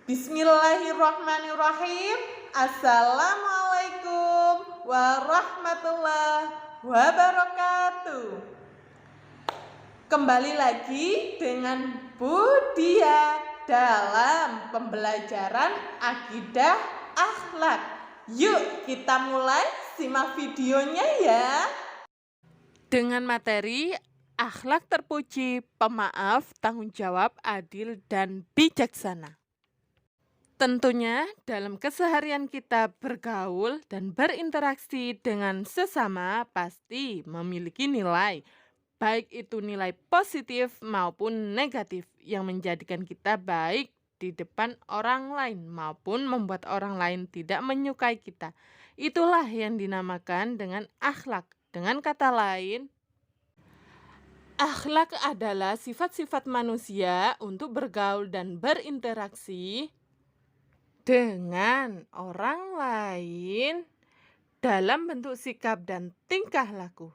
Bismillahirrahmanirrahim. Assalamualaikum warahmatullahi wabarakatuh. Kembali lagi dengan Bu Dia dalam pembelajaran akidah akhlak. Yuk kita mulai simak videonya ya. Dengan materi akhlak terpuji, pemaaf, tanggung jawab, adil, dan bijaksana. Tentunya dalam keseharian kita bergaul dan berinteraksi dengan sesama pasti memiliki nilai, baik itu nilai positif maupun negatif yang menjadikan kita baik di depan orang lain maupun membuat orang lain tidak menyukai kita. Itulah yang dinamakan dengan akhlak. Dengan kata lain, akhlak adalah sifat-sifat manusia untuk bergaul dan berinteraksi dengan orang lain dalam bentuk sikap dan tingkah laku.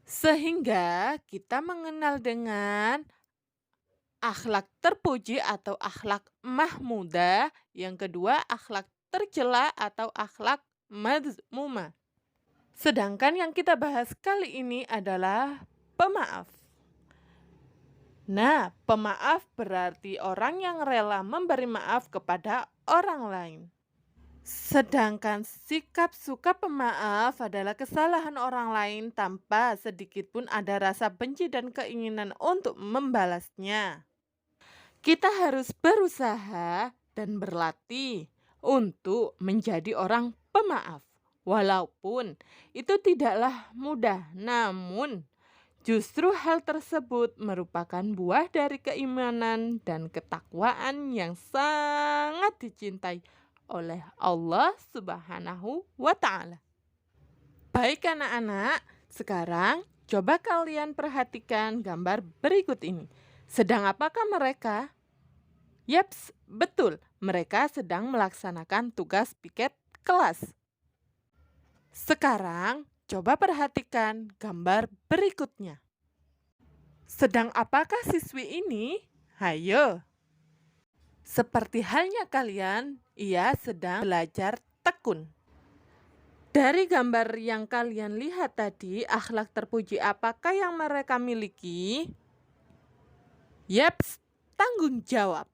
Sehingga kita mengenal dengan akhlak terpuji atau akhlak mahmudah, yang kedua akhlak tercela atau akhlak mazmumah. Sedangkan yang kita bahas kali ini adalah pemaaf. Nah, pemaaf berarti orang yang rela memberi maaf kepada orang lain. Sedangkan sikap suka pemaaf adalah kesalahan orang lain tanpa sedikit pun ada rasa benci dan keinginan untuk membalasnya. Kita harus berusaha dan berlatih untuk menjadi orang pemaaf. Walaupun itu tidaklah mudah, namun justru hal tersebut merupakan buah dari keimanan dan ketakwaan yang sangat dicintai oleh Allah Subhanahu wa Ta'ala. Baik anak-anak, sekarang coba kalian perhatikan gambar berikut ini. Sedang apakah mereka? Yaps, betul, mereka sedang melaksanakan tugas piket kelas. Sekarang coba perhatikan gambar berikutnya. Sedang apakah siswi ini? Hayo. Seperti halnya kalian, ia sedang belajar tekun. Dari gambar yang kalian lihat tadi, akhlak terpuji apakah yang mereka miliki? Yaps, tanggung jawab.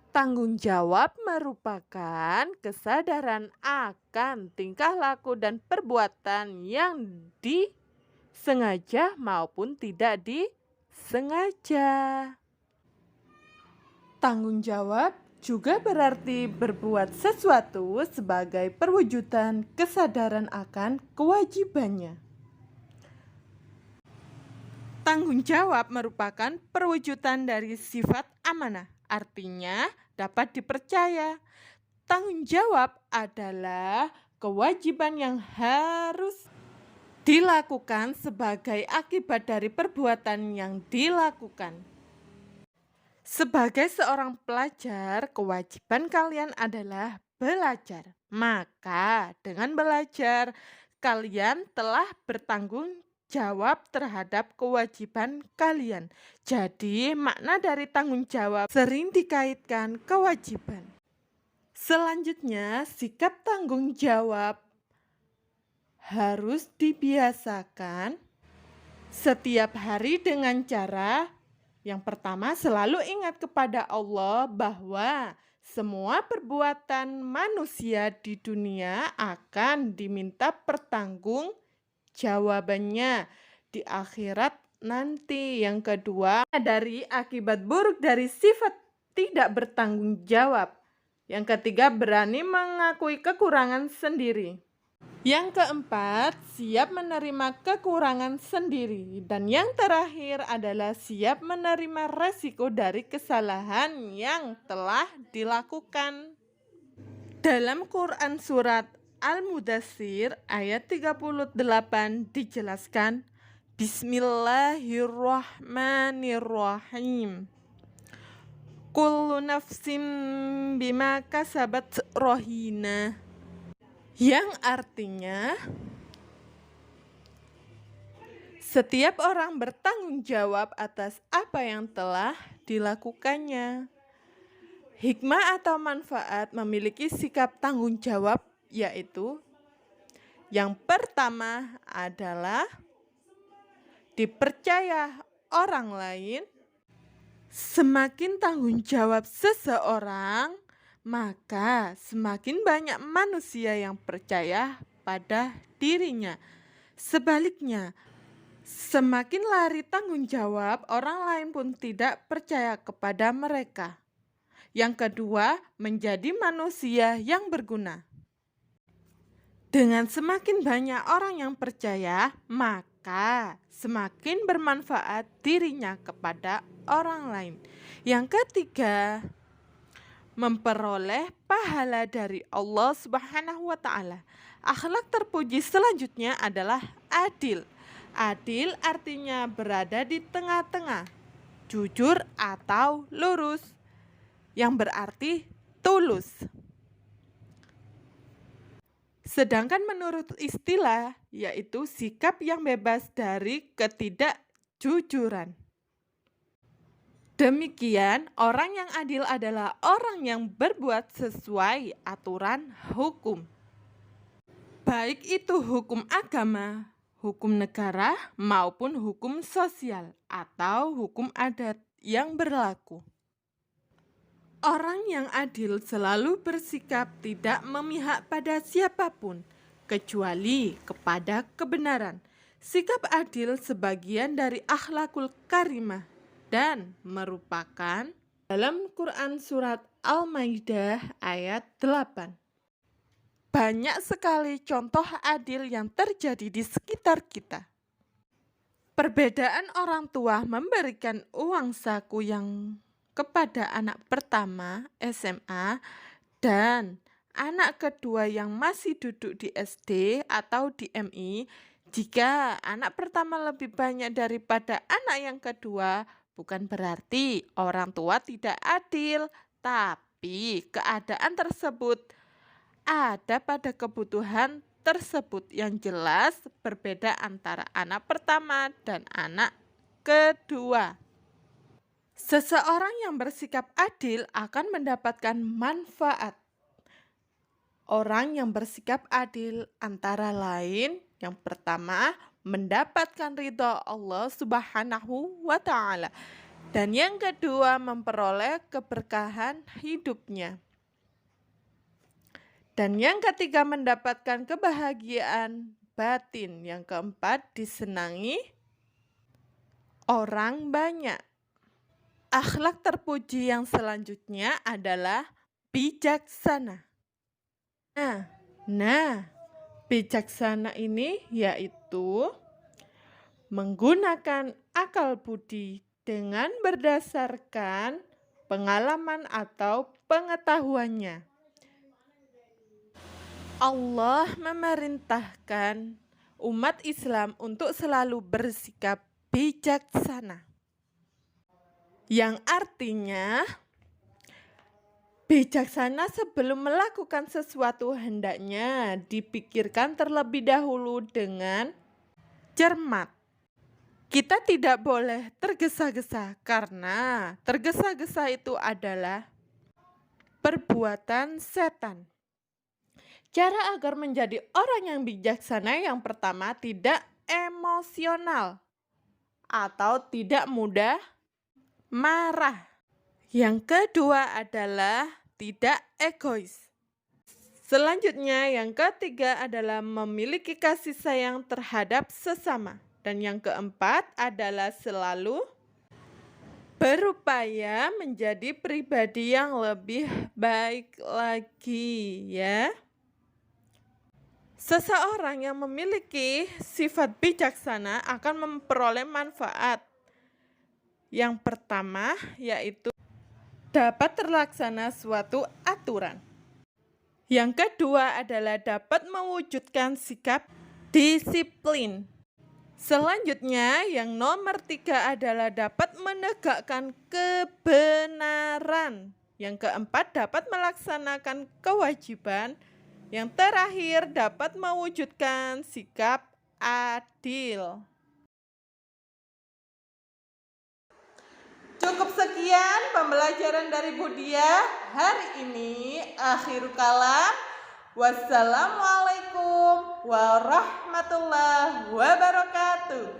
Tanggung jawab merupakan kesadaran akan tingkah laku dan perbuatan yang disengaja maupun tidak disengaja. Tanggung jawab juga berarti berbuat sesuatu sebagai perwujudan kesadaran akan kewajibannya. Tanggung jawab merupakan perwujudan dari sifat amanah, artinya dapat dipercaya. Tanggung jawab adalah kewajiban yang harus dilakukan sebagai akibat dari perbuatan yang dilakukan. Sebagai seorang pelajar, kewajiban kalian adalah belajar. Maka dengan belajar, kalian telah bertanggung jawab terhadap kewajiban kalian. Jadi, makna dari tanggung jawab sering dikaitkan kewajiban. Selanjutnya, sikap tanggung jawab harus dibiasakan setiap hari dengan cara yang pertama, selalu ingat kepada Allah bahwa semua perbuatan manusia di dunia akan diminta pertanggung jawabannya di akhirat nanti. Yang kedua, dari akibat buruk dari sifat tidak bertanggung jawab. Yang ketiga, berani mengakui kekurangan sendiri. Yang keempat, siap menerima kekurangan sendiri. Dan yang terakhir adalah siap menerima resiko dari kesalahan yang telah dilakukan. Dalam Quran surat Al-Mudaththir ayat 38 dijelaskan, Bismillahirrahmanirrahim. Kullu nafsim bima kasabat rohina. Yang artinya, setiap orang bertanggung jawab atas apa yang telah dilakukannya. Hikmah atau manfaat memiliki sikap tanggung jawab, yaitu yang pertama adalah dipercaya orang lain. Semakin tanggung jawab seseorang, maka semakin banyak manusia yang percaya pada dirinya. Sebaliknya, semakin lari tanggung jawab, orang lain pun tidak percaya kepada mereka. Yang kedua, menjadi manusia yang berguna. Dengan semakin banyak orang yang percaya, maka semakin bermanfaat dirinya kepada orang lain. Yang ketiga, memperoleh pahala dari Allah Subhanahu wa Ta'ala. Akhlak terpuji selanjutnya adalah adil. Adil artinya berada di tengah-tengah, jujur atau lurus, yang berarti tulus. Sedangkan menurut istilah, yaitu sikap yang bebas dari ketidakjujuran. Demikian, orang yang adil adalah orang yang berbuat sesuai aturan hukum. Baik itu hukum agama, hukum negara, maupun hukum sosial atau hukum adat yang berlaku. Orang yang adil selalu bersikap tidak memihak pada siapapun, kecuali kepada kebenaran. Sikap adil sebagian dari akhlakul karimah dan merupakan dalam Quran surat Al-Maidah ayat 8. Banyak sekali contoh adil yang terjadi di sekitar kita. Perbedaan orang tua memberikan uang saku yang kepada anak pertama SMA dan anak kedua yang masih duduk di SD atau di MI. Jika anak pertama lebih banyak daripada anak yang kedua, bukan berarti orang tua tidak adil, tapi keadaan tersebut ada pada kebutuhan tersebut. Yang jelas berbeda antara anak pertama dan anak kedua. Seseorang yang bersikap adil akan mendapatkan manfaat. Orang yang bersikap adil antara lain, yang pertama, mendapatkan ridha Allah Subhanahu wa Ta'ala, dan yang kedua, memperoleh keberkahan hidupnya, dan yang ketiga, mendapatkan kebahagiaan batin, yang keempat, disenangi orang banyak. Akhlak terpuji yang selanjutnya adalah bijaksana. Nah, bijaksana ini yaitu menggunakan akal budi dengan berdasarkan pengalaman atau pengetahuannya. Allah memerintahkan umat Islam untuk selalu bersikap bijaksana. Yang artinya, bijaksana sebelum melakukan sesuatu hendaknya dipikirkan terlebih dahulu dengan cermat. Kita tidak boleh tergesa-gesa karena tergesa-gesa itu adalah perbuatan setan. Cara agar menjadi orang yang bijaksana yang pertama, tidak emosional atau tidak mudah marah. Yang kedua adalah tidak egois. Selanjutnya yang ketiga adalah memiliki kasih sayang terhadap sesama. Dan yang keempat adalah selalu berupaya menjadi pribadi yang lebih baik lagi, ya. Seseorang yang memiliki sifat bijaksana akan memperoleh manfaat. Yang pertama yaitu dapat terlaksana suatu aturan. Yang kedua adalah dapat mewujudkan sikap disiplin. Selanjutnya yang nomor 3 adalah dapat menegakkan kebenaran. Yang keempat dapat melaksanakan kewajiban. Yang terakhir dapat mewujudkan sikap adil. Cukup sekian pembelajaran dari Budia hari ini. Akhir kalam. Wassalamualaikum warahmatullahi wabarakatuh.